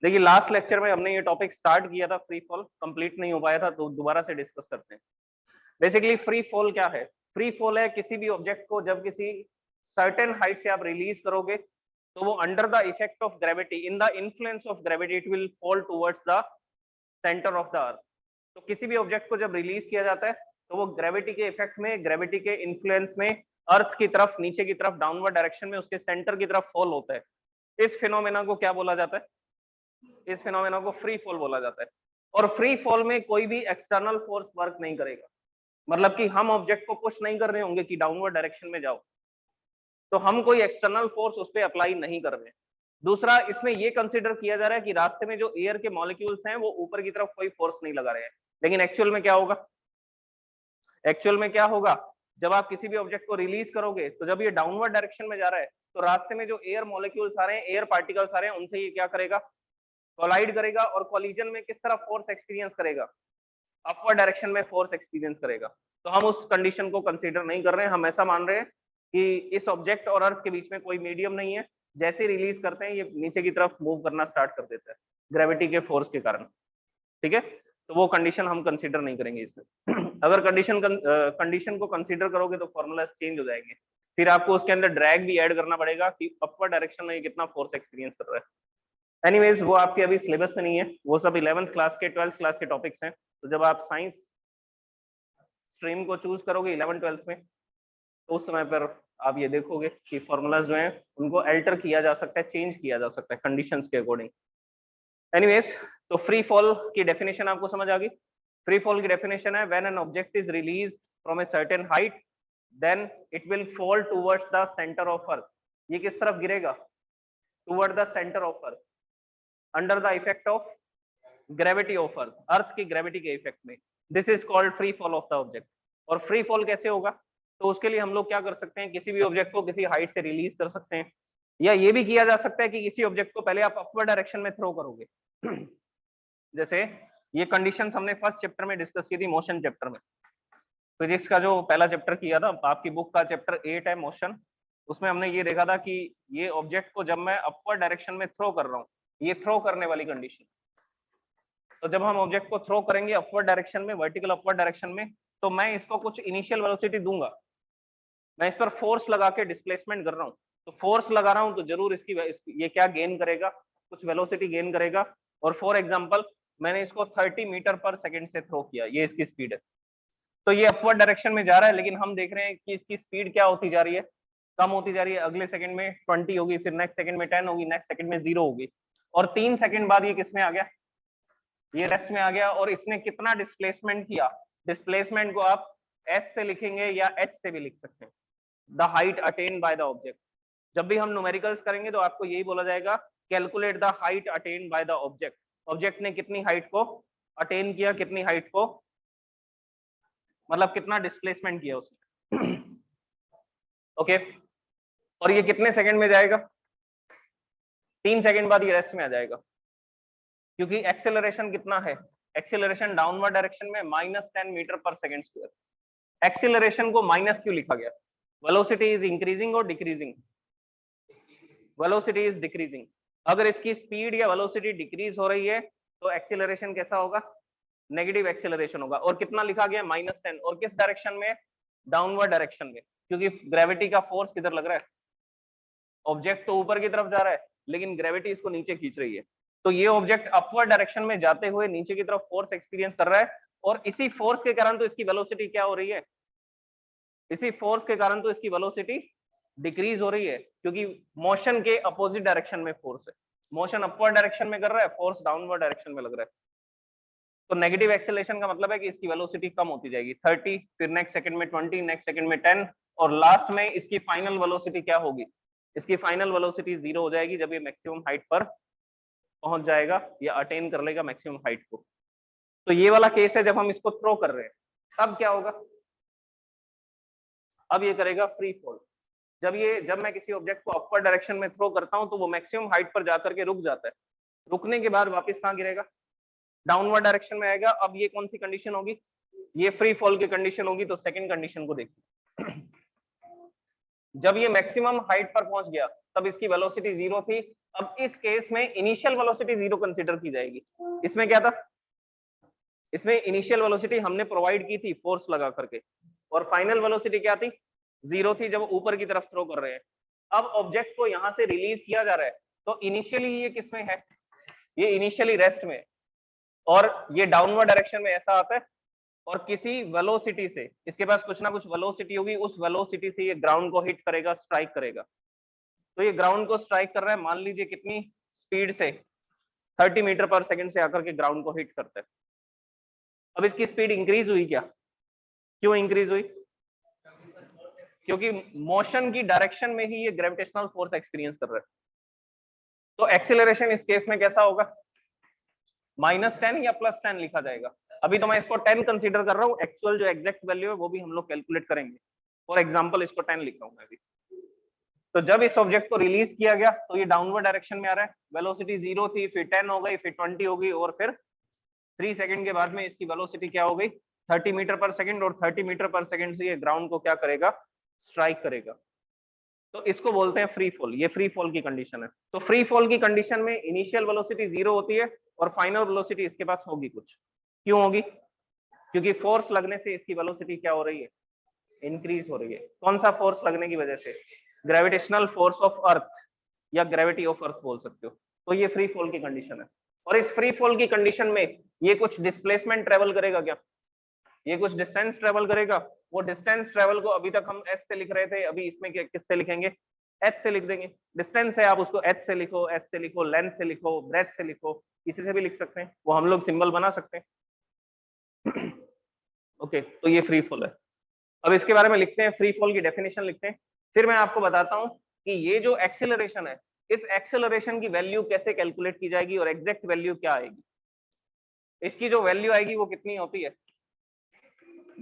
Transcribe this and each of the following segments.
देखिए last lecture में हमने ये टॉपिक स्टार्ट किया था, फ्री फॉल कंप्लीट नहीं हो पाया था, तो दोबारा से डिस्कस करते हैं। बेसिकली फ्री फॉल क्या है? फ्री फॉल है किसी भी ऑब्जेक्ट को जब किसी सर्टेन हाइट से आप रिलीज करोगे तो वो under the effect of gravity, in the influence of gravity, it will fall towards the centre of the earth. तो किसी भी ऑब्जेक्ट को जब रिलीज किया जाता है तो वो ग्रेविटी के इफेक्ट में, ग्रेविटी के इन्फ्लुएंस में अर्थ की तरफ, नीचे की तरफ, डाउनवर्ड डायरेक्शन में उसके सेंटर की तरफ फॉल होता है। इस फिनोमेना को क्या बोला जाता है? इस फिनोमेना को फ्री फॉल बोला जाता है। और फ्री फॉल में कोई भी एक्सटर्नल फोर्स वर्क नहीं करेगा, मतलब कि हम ऑब्जेक्ट को पुश नहीं कर रहे होंगे कि डाउनवर्ड डायरेक्शन में जाओ, तो हम कोई एक्सटर्नल फोर्स उस पर अप्लाई नहीं कर रहे हैं। दूसरा, इसमें ये कंसिडर किया जा रहा है कि रास्ते में जो एयर के मॉलिक्यूल्स हैं वो ऊपर की तरफ कोई फोर्स नहीं लगा रहे हैं। लेकिन एक्चुअल में क्या होगा? एक्चुअल में क्या होगा? जब आप किसी भी ऑब्जेक्ट को रिलीज करोगे तो जब ये डाउनवर्ड डायरेक्शन में जा रहा है तो रास्ते में जो एयर मॉलिक्यूल्स आ रहे हैं, एयर पार्टिकल्स आ रहे हैं, उनसे ये क्या करेगा? कोलाइड करेगा। और कोलिजन में किस तरह फोर्स एक्सपीरियंस करेगा? अपवर्ड डायरेक्शन में फोर्स एक्सपीरियंस करेगा। तो हम उस कंडीशन को कंसीडर नहीं कर रहे हैं, हम ऐसा मान रहे हैं कि इस ऑब्जेक्ट और अर्थ के बीच में कोई मीडियम नहीं है, जैसे रिलीज करते हैं ये नीचे की तरफ मूव करना स्टार्ट कर देता है ग्रेविटी के फोर्स के कारण। ठीक है, तो वो कंडीशन हम कंसीडर नहीं करेंगे इसमें। अगर कंडीशन को कंसीडर करोगे तो फॉर्मूला चेंज हो जाएंगे, फिर आपको उसके अंदर ड्रैग भी ऐड करना पड़ेगा कि अपवर्ड डायरेक्शन में कितना फोर्स एक्सपीरियंस कर रहा है। एनीवेज, वो आपके अभी सिलेबस में नहीं है, वो सब 11th क्लास के 12th क्लास के टॉपिक्स हैं। तो जब आप साइंस स्ट्रीम को चूज करोगे 11th-12th में, तो उस समय पर आप ये देखोगे कि फॉर्मूलाज जो हैं उनको अल्टर किया जा सकता है, चेंज किया जा सकता है कंडीशंस के अकॉर्डिंग। एनीवेज, तो फ्री फॉल की डेफिनेशन आपको समझ आ गई। फ्री फॉल की डेफिनेशन है when an object is released from a certain height then it will fall towards the centre of earth. ये किस तरफ गिरेगा? Toward the centre of earth, under the effect of gravity of earth, earth की gravity के effect में। This is called free fall of the object. और free fall कैसे होगा? तो उसके लिए हम लोग क्या कर सकते हैं, किसी भी ऑब्जेक्ट को किसी हाइट से रिलीज कर सकते हैं, या ये भी किया जा सकता है कि किसी ऑब्जेक्ट को पहले आप अपवर्ड डायरेक्शन में थ्रो करोगे। जैसे ये कंडीशंस हमने फर्स्ट चैप्टर में डिस्कस की थी, मोशन चैप्टर में। फिजिक्स का जो पहला चैप्टर किया था, आपकी बुक का चैप्टर 8 है मोशन, उसमें हमने ये देखा था कि ये ऑब्जेक्ट को जब मैं अपवर्ड डायरेक्शन में थ्रो कर रहा हूँ, ये थ्रो करने वाली कंडीशन। तो जब हम ऑब्जेक्ट को थ्रो करेंगे अपवर्ड डायरेक्शन में, वर्टिकल अपवर्ड डायरेक्शन में, तो मैं इसको कुछ इनिशियल वेलोसिटी दूंगा, मैं इस पर फोर्स लगा के डिस्प्लेसमेंट कर रहा हूँ, तो फोर्स लगा रहा हूँ तो जरूर ये क्या गेन करेगा? कुछ वेलोसिटी गेन करेगा। और फॉर एग्जांपल मैंने इसको 30 मीटर पर सेकंड से थ्रो किया, ये इसकी स्पीड है, तो ये अपवर्ड डायरेक्शन में जा रहा है, लेकिन हम देख रहे हैं कि इसकी स्पीड क्या होती जा रही है? कम होती जा रही है। अगले सेकंड में 20 होगी, फिर नेक्स्ट सेकंड में 10 होगी, नेक्स्ट सेकंड में 0 होगी, और 3 सेकंड बाद ये किस में आ गया? ये रेस्ट में आ गया। और इसने कितना डिस्प्लेसमेंट किया? डिस्प्लेसमेंट को आप एस से लिखेंगे या एच से भी लिख सकते हैं, the height attain by the object. जब भी हम न्यूमेरिकल्स करेंगे तो आपको यही बोला जाएगा, calculate the height attain by the object. Object ने कितनी हाइट को अटेन किया, कितनी हाइट को, मतलब कितना डिस्प्लेसमेंट किया उसने। ओके, और ये कितने सेकंड में जाएगा? 3 सेकंड बाद ये रेस्ट में आ जाएगा, क्योंकि एक्सेलरेशन कितना है? एक्सेलरेशन डाउनवर्ड डायरेक्शन में -10 मीटर पर सेकंड स्क्वायर। एक्सेलरेशन को माइनस क्यों लिखा गया? वेलोसिटी इज इंक्रीजिंग और डिक्रीजिंग? Velocity is decreasing. अगर इसकी स्पीड या वेलोसिटी डिक्रीज हो रही है तो एक्सेलरेशन कैसा होगा? नेगेटिव एक्सेलरेशन होगा। और कितना लिखा गया? -10। और किस डायरेक्शन में? डाउनवर्ड डायरेक्शन में, क्योंकि ग्रेविटी का फोर्स किधर लग रहा है? ऑब्जेक्ट तो ऊपर की तरफ जा रहा है, लेकिन ग्रेविटी इसको नीचे खींच रही है। तो ये ऑब्जेक्ट अपवर्ड डायरेक्शन में जाते हुए नीचे की तरफ फोर्स एक्सपीरियंस कर रहा है, और इसी फोर्स के कारण तो इसकी वेलोसिटी क्या हो रही है? इसी फोर्स के कारण तो इसकी वेलोसिटी डिक्रीज हो रही है, क्योंकि मोशन के अपोजिट डायरेक्शन में फोर्स है। मोशन अपवर्ड डायरेक्शन में कर रहा है, फोर्स डाउनवर्ड डायरेक्शन में लग रहा है। तो नेगेटिव एक्सेलरेशन का मतलब है कि इसकी वेलोसिटी कम होती जाएगी, 30, फिर नेक्स्ट सेकंड में 20, नेक्स्ट सेकंड में 10, और लास्ट में इसकी फाइनल वेलोसिटी क्या होगी? इसकी फाइनल वेलोसिटी 0 हो जाएगी जब ये मैक्सिमम हाइट पर पहुंच जाएगा या अटेन कर लेगा मैक्सिमम हाइट को। तो ये वाला केस है जब हम इसको थ्रो कर रहे हैं, तब क्या होगा? अब ये करेगा फ्री फॉल। जब मैं किसी ऑब्जेक्ट को अपवर्ड डायरेक्शन में थ्रो करता हूं तो वो मैक्सिमम हाइट पर जाकर के रुक जाता है। रुकने के बाद वापस कहां गिरेगा? डाउनवर्ड डायरेक्शन में आएगा। अब ये कौन सी कंडीशन होगी? ये फ्री फॉल की कंडीशन होगी। तो सेकंड कंडीशन को देखिए, जब ये मैक्सिमम हाइट पर पहुंच गया तब इसकी वेलोसिटी 0 थी, अब इस केस में इनिशियल वेलोसिटी 0 कंसीडर की जाएगी। इसमें क्या था, इसमें इनिशियल वेलोसिटी हमने प्रोवाइड की थी फोर्स लगा करके, और फाइनल वेलोसिटी क्या थी, 0 थी जब ऊपर की तरफ थ्रो कर रहे हैं। अब ऑब्जेक्ट को यहां से रिलीज किया जा रहा है, तो इनिशियली ये किस में है, ये इनिशियली रेस्ट में, और ये डाउनवर्ड डायरेक्शन में ऐसा आता है, और किसी वेलोसिटी से इसके पास कुछ ना कुछ वेलोसिटी होगी, उस वेलोसिटी से ये ग्राउंड को हिट करेगा, स्ट्राइक करेगा। तो ये ग्राउंड को स्ट्राइक कर रहा है, मान लीजिए कितनी स्पीड से, 30 मीटर पर सेकंड से आकर के ग्राउंड को हिट करता है। अब इसकी स्पीड इंक्रीज हुई क्या, क्यों इंक्रीज हुई, क्योंकि मोशन की डायरेक्शन में ही ये ग्रेविटेशनल फोर्स एक्सपीरियंस कर रहा है। तो एक्सीलरेशन इस केस में कैसा होगा, -10 या +10 लिखा जाएगा। अभी तो मैं इसको 10 कंसीडर कर रहा हूँ, एक्चुअल जो एग्जैक्ट वैल्यू है वो भी हम लोग कैलकुलेट करेंगे। फॉर एग्जांपल इसको 10 लिख रहा हूँ मैं अभी। तो जब इस ऑब्जेक्ट को रिलीज किया गया तो ये डाउनवर्ड डायरेक्शन में आ रहा है, वेलोसिटी 0 थी, फिर 10 हो गई, फिर 20 हो गई, और फिर 3 सेकंड के बाद में इसकी वेलोसिटी क्या हो गई, 30 मीटर पर सेकंड, और 30 मीटर पर सेकंड से ये ग्राउंड को क्या करेगा, स्ट्राइक करेगा। तो इसको बोलते हैं फ्री फॉल, ये फ्री फॉल की कंडीशन है। तो फ्री फॉल की कंडीशन में इनिशियल वेलोसिटी 0 होती है, और फाइनल वेलोसिटी इसके पास होगी कुछ। क्यों होगी, क्योंकि फोर्स लगने से इसकी वेलोसिटी क्या हो रही है, इंक्रीज हो रही है। कौन सा फोर्स लगने की वजह से, ग्रेविटेशनल फोर्स ऑफ अर्थ, या ग्रेविटी ऑफ अर्थ बोल सकते हो। तो ये फ्री फॉल की कंडीशन है, और इस फ्री फॉल की कंडीशन में ये कुछ डिस्प्लेसमेंट ट्रेवल करेगा क्या, ये कुछ डिस्टेंस ट्रेवल करेगा। वो डिस्टेंस ट्रेवल को अभी तक हम एस से लिख रहे थे, अभी इसमें किससे लिखेंगे, एच से लिख देंगे। डिस्टेंस है, आप उसको एच से लिखो, एस से लिखो, लेंथ से लिखो, ब्रेथ से लिखो, किसी से भी लिख सकते हैं, वो हम लोग सिंबल बना सकते हैं। ओके, तो ये फ्री फॉल है। अब इसके बारे में लिखते हैं, फ्री फॉल की डेफिनेशन लिखते हैं, फिर मैं आपको बताता हूं कि ये जो एक्सेलरेशन है, इस एक्सेलरेशन की वैल्यू कैसे कैलकुलेट की जाएगी और एग्जैक्ट वैल्यू क्या आएगी। इसकी जो वैल्यू आएगी वो कितनी होती है,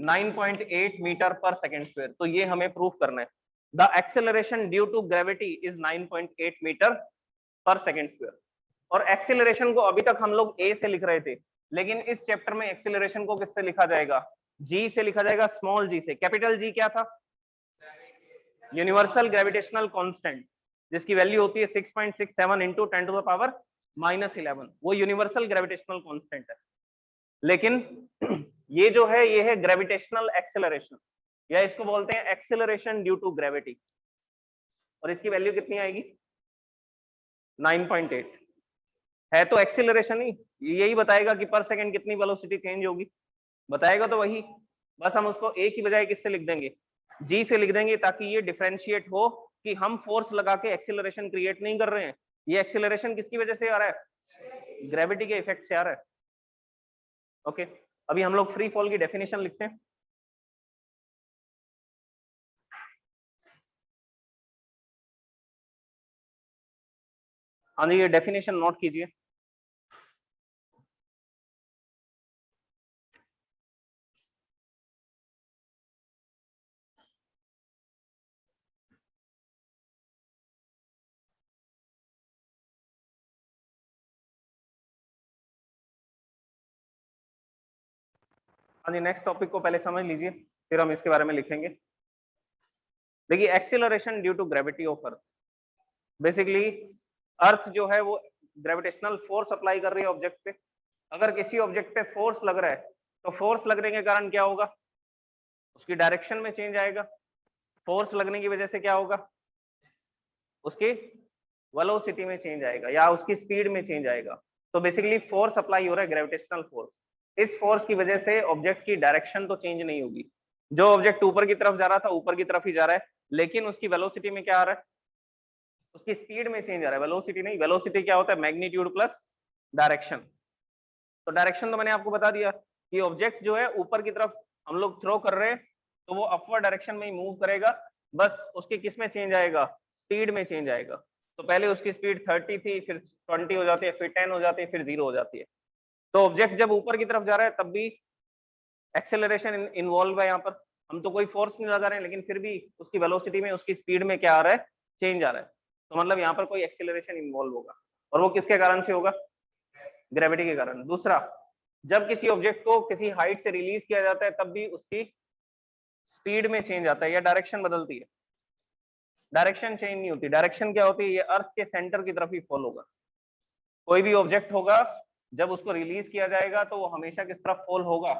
9.8 मीटर पर सेकेंड स्क्वायर। तो ये हमें प्रूफ करना है, the acceleration due to gravity is 9.8 metre पर सेकेंड स्क्वायर। और एक्सेलरेशन को अभी तक हम लोग ए से लिख रहे थे, लेकिन इस चैप्टर में एक्सेलरेशन को किससे लिखा जाएगा, जी से लिखा जाएगा, स्मॉल जी से। कैपिटल जी क्या था, यूनिवर्सल ग्रेविटेशनल कांस्टेंट, जिसकी वैल्यू होती है 6.67 इंटू 10⁻⁻11। वो यूनिवर्सल ग्रेविटेशनल कांस्टेंट है। लेकिन ये जो है, ये है ग्रेविटेशनल एक्सेलरेशन, या इसको बोलते हैं एक्सेलरेशन ड्यू टू ग्रेविटी, और इसकी वैल्यू कितनी आएगी, 9.8 है। तो एक्सेलरेशन ही यही बताएगा कि पर सेकंड कितनी वेलोसिटी चेंज होगी, बताएगा तो वही, बस हम उसको एक ही बजाय किससे लिख देंगे, जी से लिख देंगे, ताकि ये डिफरेंशिएट हो कि हम फोर्स लगा के एक्सेलरेशन क्रिएट नहीं कर रहे हैं। ये एक्सेलरेशन किसकी वजह से आ रहा है, ग्रेविटी के इफेक्ट से आ रहा है। ओके, अभी हम लोग फ्री फॉल की डेफिनेशन लिखते हैं। हाँ जी, ये डेफिनेशन नोट कीजिए। हाँ जी, नेक्स्ट टॉपिक को पहले समझ लीजिए, फिर हम इसके बारे में लिखेंगे। देखिए, acceleration due to gravity of earth, basically earth जो है वो ग्रेविटेशनल फोर्स अप्लाई कर रही है ऑब्जेक्ट पे। अगर किसी ऑब्जेक्ट पे फोर्स लग रहा है, तो फोर्स लगने के कारण क्या होगा, उसकी डायरेक्शन में चेंज आएगा। फोर्स लगने की वजह से क्या होगा, उसकी वेलोसिटी में चेंज आएगा, या उसकी स्पीड में चेंज आएगा। तो बेसिकली फोर्स अप्लाई हो रहा है, ग्रेविटेशनल फोर्स। इस फोर्स की वजह से ऑब्जेक्ट की डायरेक्शन तो चेंज नहीं होगी। जो ऑब्जेक्ट ऊपर की तरफ जा रहा था ऊपर की तरफ ही जा रहा है, लेकिन उसकी वेलोसिटी में क्या आ रहा है, उसकी स्पीड में चेंज आ रहा है, वेलोसिटी नहीं। वेलोसिटी क्या होता है, मैग्नीट्यूड प्लस डायरेक्शन। तो डायरेक्शन तो मैंने आपको बता दिया कि ऑब्जेक्ट जो है ऊपर की तरफ हम लोग थ्रो कर रहे हैं, तो वो अपवर्ड डायरेक्शन में ही मूव करेगा, बस उसके किस में चेंज आएगा, स्पीड में चेंज आएगा। तो पहले उसकी स्पीड 30 थी, फिर 20 हो जाती है, फिर 10 हो जाती है, फिर 0 हो जाती है। तो ऑब्जेक्ट जब ऊपर की तरफ जा रहा है तब भी एक्सेलरेशन इन्वॉल्व है। यहाँ पर हम तो कोई फोर्स नहीं लगा रहे हैं, लेकिन फिर भी उसकी वेलोसिटी में, उसकी स्पीड में क्या आ रहा है, चेंज आ रहा है। तो मतलब यहाँ पर कोई एक्सेलरेशन इन्वॉल्व होगा, और वो किसके कारण से होगा, ग्रेविटी के कारण। दूसरा, जब किसी ऑब्जेक्ट को किसी हाइट से रिलीज किया जाता है, तब भी उसकी स्पीड में चेंज आता है, या डायरेक्शन बदलती है। डायरेक्शन चेंज नहीं होती। डायरेक्शन क्या होती है, ये अर्थ के सेंटर की तरफ ही फॉल होगा। कोई भी ऑब्जेक्ट होगा जब उसको रिलीज किया जाएगा तो वो हमेशा किस तरफ फॉल होगा,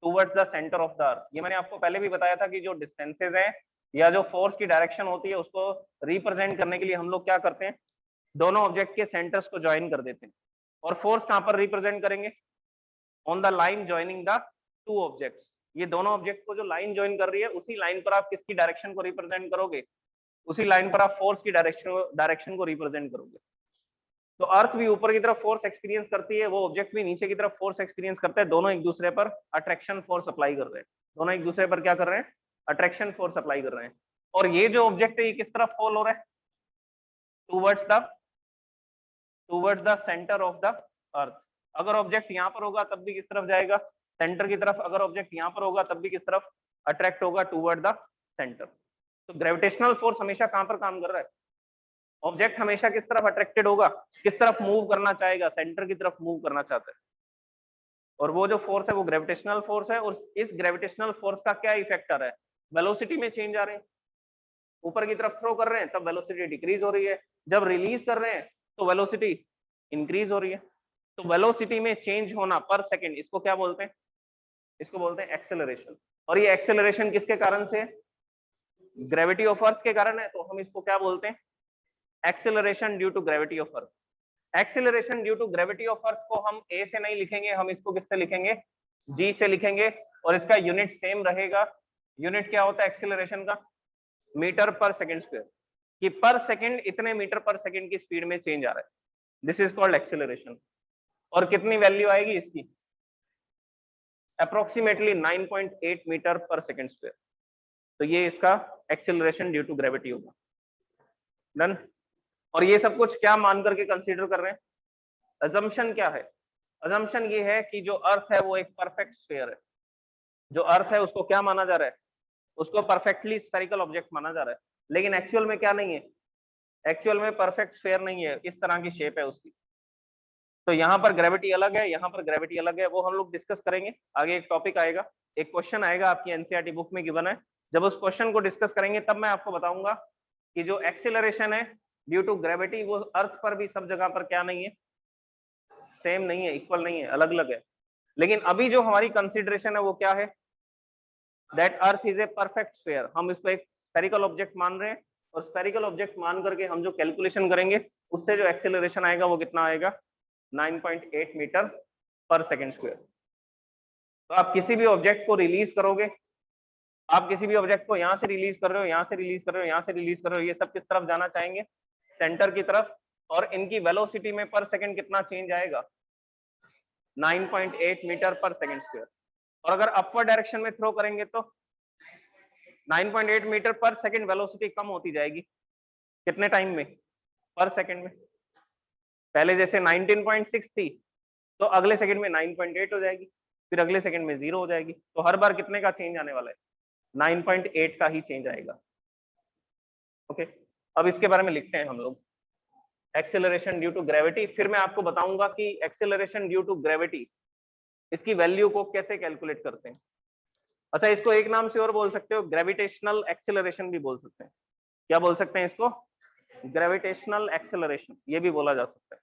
towards the centre of the earth. ये मैंने आपको पहले भी बताया था कि जो डिस्टेंसेज हैं या जो फोर्स की डायरेक्शन होती है उसको रिप्रेजेंट करने के लिए हम लोग क्या करते हैं, दोनों ऑब्जेक्ट के सेंटर्स को ज्वाइन कर देते हैं। और फोर्स कहां पर रिप्रेजेंट करेंगे, on the line joining the two objects. ये दोनों ऑब्जेक्ट को जो लाइन ज्वाइन कर रही है उसी लाइन पर आप किसकी डायरेक्शन को रिप्रेजेंट करोगे, उसी लाइन पर आप फोर्स की डायरेक्शन को रिप्रेजेंट करोगे। तो अर्थ भी ऊपर की तरफ फोर्स एक्सपीरियंस करती है, वो ऑब्जेक्ट भी नीचे की तरफ फोर्स एक्सपीरियंस करते हैं, दोनों एक दूसरे पर अट्रैक्शन फोर्स अप्लाई कर रहे हैं। दोनों एक दूसरे पर क्या कर रहे हैं, अट्रैक्शन फोर्स अप्लाई कर रहे हैं। और ये जो ऑब्जेक्ट है ये किस तरफ फॉल हो रहा है, towards the centre of the earth. अगर ऑब्जेक्ट यहाँ पर होगा तब भी किस तरफ जाएगा, सेंटर की तरफ। अगर ऑब्जेक्ट यहाँ पर होगा तब भी किस तरफ, अट्रैक्ट होगा टूवर्ड द सेंटर। तो ग्रेविटेशनल फोर्स हमेशा कहां पर काम कर रहा है, ऑब्जेक्ट हमेशा किस तरफ अट्रैक्टेड होगा, किस तरफ मूव करना चाहेगा, सेंटर की तरफ मूव करना चाहता है। और वो जो फोर्स है वो ग्रेविटेशनल फोर्स है। और इस ग्रेविटेशनल फोर्स का क्या इफेक्ट आ रहा है, वेलोसिटी में चेंज आ रहे हैं। ऊपर की तरफ थ्रो कर रहे हैं तब वेलोसिटी डिक्रीज हो रही है, जब रिलीज कर रहे हैं तो वेलोसिटी इंक्रीज हो रही है। तो वेलोसिटी में चेंज होना पर सेकेंड, इसको क्या बोलते हैं, इसको बोलते हैं एक्सेलरेशन। और ये एक्सेलरेशन किसके कारण से, ग्रेविटी ऑफ अर्थ के कारण है, तो हम इसको क्या बोलते हैं, acceleration due to gravity of earth. Acceleration due to gravity of earth को हम ए से नहीं लिखेंगे, हम इसको किससे लिखेंगे, जी से लिखेंगे। और इसका यूनिट सेम रहेगा। यूनिट क्या होता है एक्सेलरेशन का, मीटर पर सेकंड स्क्वायर, कि पर सेकंड इतने मीटर पर सेकंड की स्पीड में चेंज आ रहा है, दिस इज कॉल्ड एक्सेलरेशन। और कितनी वैल्यू आएगी इसकी, अप्रोक्सीमेटली 9.8 मीटर पर सेकंड स्क्वायर। तो ये इसका एक्सेलरेशन ड्यू टू ग्रेविटी होगा। डन। और ये सब कुछ क्या मान करके कंसीडर कर रहे हैं, अजम्पशन क्या है, अजम्पशन ये है कि जो अर्थ है वो एक परफेक्ट स्फीयर है। जो अर्थ है उसको क्या माना जा रहा है, उसको परफेक्टली स्फेरिकल ऑब्जेक्ट माना जा रहा है। लेकिन एक्चुअल में क्या नहीं है, एक्चुअल में परफेक्ट स्फीयर नहीं है, इस तरह की शेप है उसकी। तो यहाँ पर ग्रेविटी अलग है, यहाँ पर ग्रेविटी अलग है, वो हम लोग डिस्कस करेंगे आगे। एक टॉपिक आएगा, एक क्वेश्चन आएगा आपकी एनसीईआरटी बुक में गिवन है। जब उस क्वेश्चन को डिस्कस करेंगे तब मैं आपको बताऊंगा कि जो एक्सेलरेशन है ड्यू टू ग्रेविटी वो अर्थ पर भी सब जगह पर क्या नहीं है, सेम नहीं है, इक्वल नहीं है, अलग अलग है। लेकिन अभी जो हमारी कंसिडरेशन है वो क्या है, that earth is a perfect sphere. हम इसको एक स्फेरिकल ऑब्जेक्ट मान रहे हैं, और स्फेरिकल ऑब्जेक्ट मान करके हम जो कैलकुलेशन करेंगे उससे जो एक्सेलरेशन आएगा वो कितना आएगा, 9.8 मीटर पर सेकंड स्क्वायर। तो आप किसी भी ऑब्जेक्ट को रिलीज करोगे, आप किसी भी ऑब्जेक्ट को यहाँ से रिलीज कर रहे हो, यहाँ से रिलीज कर रहे हो, यहाँ से रिलीज कर रहे हो, ये सब किस तरफ जाना चाहेंगे, सेंटर की तरफ। और इनकी वेलोसिटी में पर सेकंड कितना चेंज आएगा, 9.8 मीटर पर सेकंड स्क्वायर। और अगर अपवर्ड डायरेक्शन में थ्रो करेंगे तो 9.8 मीटर पर सेकंड वेलोसिटी कम होती जाएगी, कितने टाइम में, पर सेकंड में। पहले जैसे 19.6 थी तो अगले सेकंड में 9.8 हो जाएगी, फिर अगले सेकंड में 0 हो जाएगी। तो हर बार कितने का चेंज आने वाला है, 9.8 का ही चेंज आएगा। ओके, अब इसके बारे में लिखते हैं हम लोग, एक्सेलरेशन ड्यू टू ग्रेविटी। फिर मैं आपको बताऊंगा कि एक्सेलरेशन ड्यू टू ग्रेविटी इसकी वैल्यू को कैसे कैलकुलेट करते हैं। अच्छा, इसको एक नाम से और बोल सकते हो, ग्रेविटेशनल एक्सेलरेशन भी बोल सकते हैं। क्या बोल सकते हैं इसको, ग्रेविटेशनल एक्सेलरेशन, ये भी बोला जा सकता है।